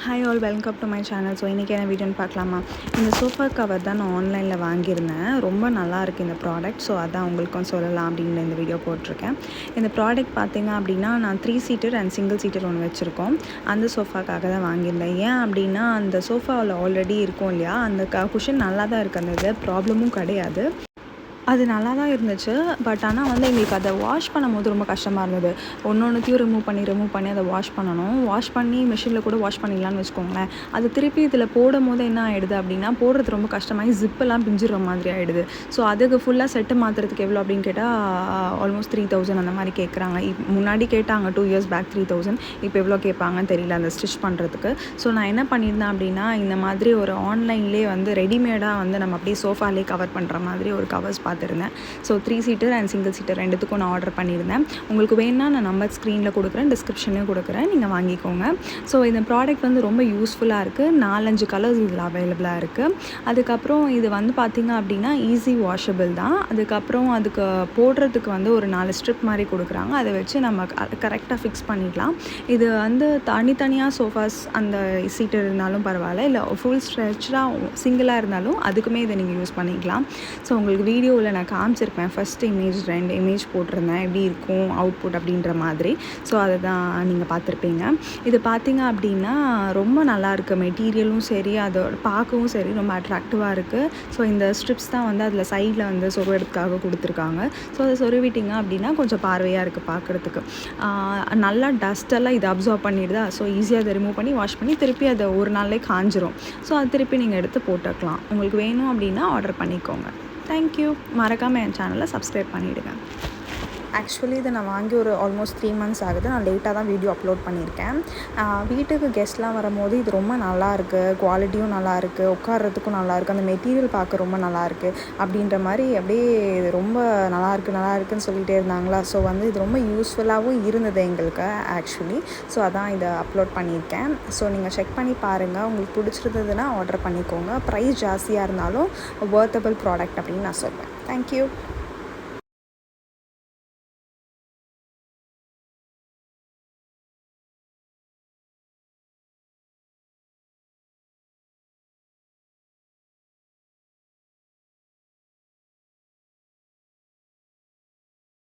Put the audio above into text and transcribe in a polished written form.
Hi all, welcome to my channel. So இன்றைக்கி என்ன வீடியோன்னு பார்க்கலாமா? இந்த சோஃபா கவர் தான் நான் ஆன்லைனில் வாங்கியிருந்தேன். ரொம்ப நல்லாயிருக்கு இந்த ப்ராடக்ட். ஸோ அதான் உங்களுக்கும் சொல்லலாம் அப்படின்னு இந்த வீடியோ போட்டிருக்கேன். இந்த ப்ராடக்ட் பார்த்திங்க அப்படின்னா நான் 3 சீட்டர் அண்ட் சிங்கிள் சீட்டர் ஒன்று வச்சுருக்கோம். அந்த சோஃபாக்காக தான் வாங்கியிருந்தேன். ஏன் அப்படின்னா அந்த சோஃபாவில் ஆல்ரெடி இருக்கும் இல்லையா, அந்த குஷன் நல்லா தான் இருக்குது. அந்த இது ப்ராப்ளமும் கிடையாது. அது நல்லா தான் இருந்துச்சு. பட் ஆனால் வந்து எங்களுக்கு அதை வாஷ் பண்ணும்போது ரொம்ப கஷ்டமாக இருந்தது. ஒன்றொன்றுத்தையும் ரிமூவ் பண்ணி அதை வாஷ் பண்ணணும். வாஷ் பண்ணி மிஷினில் கூட வாஷ் பண்ணிடலான்னு வச்சுக்கோங்களேன். அது திருப்பி இதில் போடும்போது என்ன ஆகிடுது அப்படின்னா, போடுறது ரொம்ப கஷ்டமாகி ஜிப்பெல்லாம் பிஞ்சிடுற மாதிரி ஆகிடுது. ஸோ அதுக்கு ஃபுல்லாக செட்டு மாற்றுறதுக்கு எவ்வளோ அப்படின்னு கேட்டால் ஆல்மோஸ்ட் 3000 அந்த மாதிரி கேட்குறாங்க. முன்னாடி கேட்டாங்க 2 years பேக் 3000. இப்போ எவ்வளோ கேட்பாங்கன்னு தெரியல அந்த ஸ்டிச் பண்ணுறதுக்கு. ஸோ நான் என்ன பண்ணியிருந்தேன் அப்படின்னா, இந்த மாதிரி ஒரு ஆன்லைன்லேயே வந்து ரெடிமேடாக வந்து நம்ம அப்படியே சோஃபாலே கவர் பண்ணுற மாதிரி ஒரு கவர்ஸ் பார்த்துருந்தேன். So 3 seater and single seater ரெண்டுத்துக்கும் நான் ஆர்டர் பண்ணியிருந்தேன். உங்களுக்கு வேணும்னா நான் நம்பர் ஸ்க்ரீனில் கொடுக்குறேன், டிஸ்கிரிப்ஷன்லேயும் கொடுக்குறேன், நீங்கள் வாங்கிக்கோங்க. ஸோ இந்த ப்ராடக்ட் வந்து ரொம்ப யூஸ்ஃபுல்லாக இருக்குது. 4-5 கலர்ஸ் இதில் அவைலபிளாக இருக்குது. அதுக்கப்புறம் இது வந்து பார்த்திங்க அப்படின்னா ஈஸி வாஷபிள் தான். அதுக்கப்புறம் அதுக்கு போடுறதுக்கு வந்து ஒரு 4 ஸ்ட்ரிப் மாதிரி கொடுக்குறாங்க. அதை வச்சு நம்ம கரெக்டாக ஃபிக்ஸ் பண்ணிடலாம். இது வந்து தனித்தனியாக சோஃபாஸ் அந்த சீட்டர் இருந்தாலும் பரவாயில்ல, இல்லை ஃபுல் ஸ்ட்ரெச்சாக சிங்கிளாக இருந்தாலும் அதுக்குமே இதை நீங்கள் யூஸ் பண்ணிக்கலாம். ஸோ உங்களுக்கு வீடியோவில் நான் காமிச்சிருப்பேன். ஃபஸ்ட்டு இமேஜ் 2 இமேஜ் போட்டிருந்தேன், எப்படி இருக்கும் அவுட்புட் அப்படின்ற மாதிரி. ஸோ அதை தான் நீங்கள் பார்த்துருப்பீங்க. இது பார்த்திங்க அப்படின்னா ரொம்ப நல்லாயிருக்கு. மெட்டீரியலும் சரி, அதோட பார்க்கவும் சரி ரொம்ப அட்ராக்டிவாக இருக்குது. ஸோ இந்த ஸ்ட்ரிப்ஸ் தான் வந்து அதில் சைடில் வந்து சொருவதுக்காக கொடுத்துருக்காங்க. ஸோ அதை சொருவிட்டிங்க அப்படின்னா கொஞ்சம் பார்வையாக இருக்குது பார்க்குறதுக்கு. நல்லா டஸ்ட்டெல்லாம் இது அப்சர்வ் பண்ணிடுதா. ஸோ ஈஸியாக அதை ரிமூவ் பண்ணி வாஷ் பண்ணி திருப்பி அதை ஒரு நாள்லேயே காஞ்சிரும். ஸோ அது திருப்பி நீங்கள் எடுத்து போட்டுக்கலாம். உங்களுக்கு வேணும் அப்படின்னா ஆர்டர் பண்ணிக்கோங்க. தேங்க்யூ. மறக்காமல் என் சேனலை சப்ஸ்கிரைப் பண்ணிவிடுங்க. ஆக்சுவலி இதை நான் வாங்கி ஒரு ஆல்மோஸ்ட் 3 months ஆகுது. நான் லேட்டாக தான் வீடியோ அப்லோட் பண்ணியிருக்கேன். வீட்டுக்கு கெஸ்ட்லாம் வரும்போது இது ரொம்ப நல்லாயிருக்கு, குவாலிட்டியும் நல்லாயிருக்கு, உட்கார்றதுக்கும் நல்லாயிருக்கு, அந்த மெட்டீரியல் பார்க்க ரொம்ப நல்லாயிருக்கு அப்படின்ற மாதிரி அப்படியே ரொம்ப நல்லாயிருக்குன்னு சொல்லிகிட்டே இருந்தாங்களா. ஸோ வந்து இது ரொம்ப யூஸ்ஃபுல்லாகவும் இருந்தது எங்களுக்கு ஆக்சுவலி. ஸோ அதான் இதை அப்லோட் பண்ணியிருக்கேன். ஸோ நீங்கள் செக் பண்ணி பாருங்கள். உங்களுக்கு பிடிச்சிருந்ததுன்னா ஆர்டர் பண்ணிக்கோங்க. ப்ரைஸ் ஜாஸ்தியாக இருந்தாலும் வொர்த்தபிள் ப்ராடக்ட் அப்படின்னு நான் சொல்வேன். தேங்க்யூ.